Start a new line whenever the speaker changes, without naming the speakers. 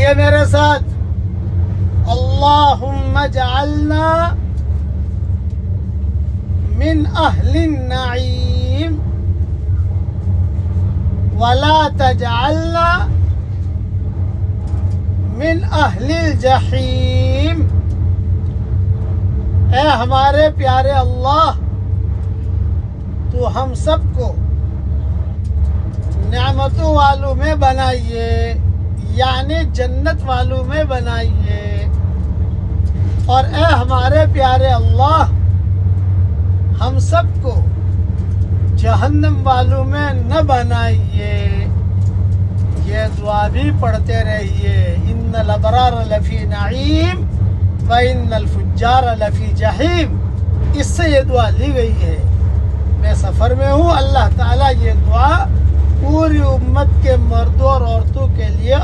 پڑھیے میرے ساتھ، اللہم اجعلنا من اہل النعیم ولا تجعلنا من اہل الجحیم۔ اے ہمارے پیارے اللہ، تو ہم سب کو نعمتوں والوں میں بنائیے، یعنی جنت والوں میں بنائیے، اور اے ہمارے پیارے اللہ، ہم سب کو جہنم والوں میں نہ بنائیے۔ یہ دعا بھی پڑھتے رہیے، ان الابرار لفی نعیم وان الفجار لفی جحیم۔ اس سے یہ دعا لی گئی ہے۔ میں سفر میں ہوں، اللہ تعالیٰ یہ دعا پوری امت کے مردوں اور عورتوں کے لیے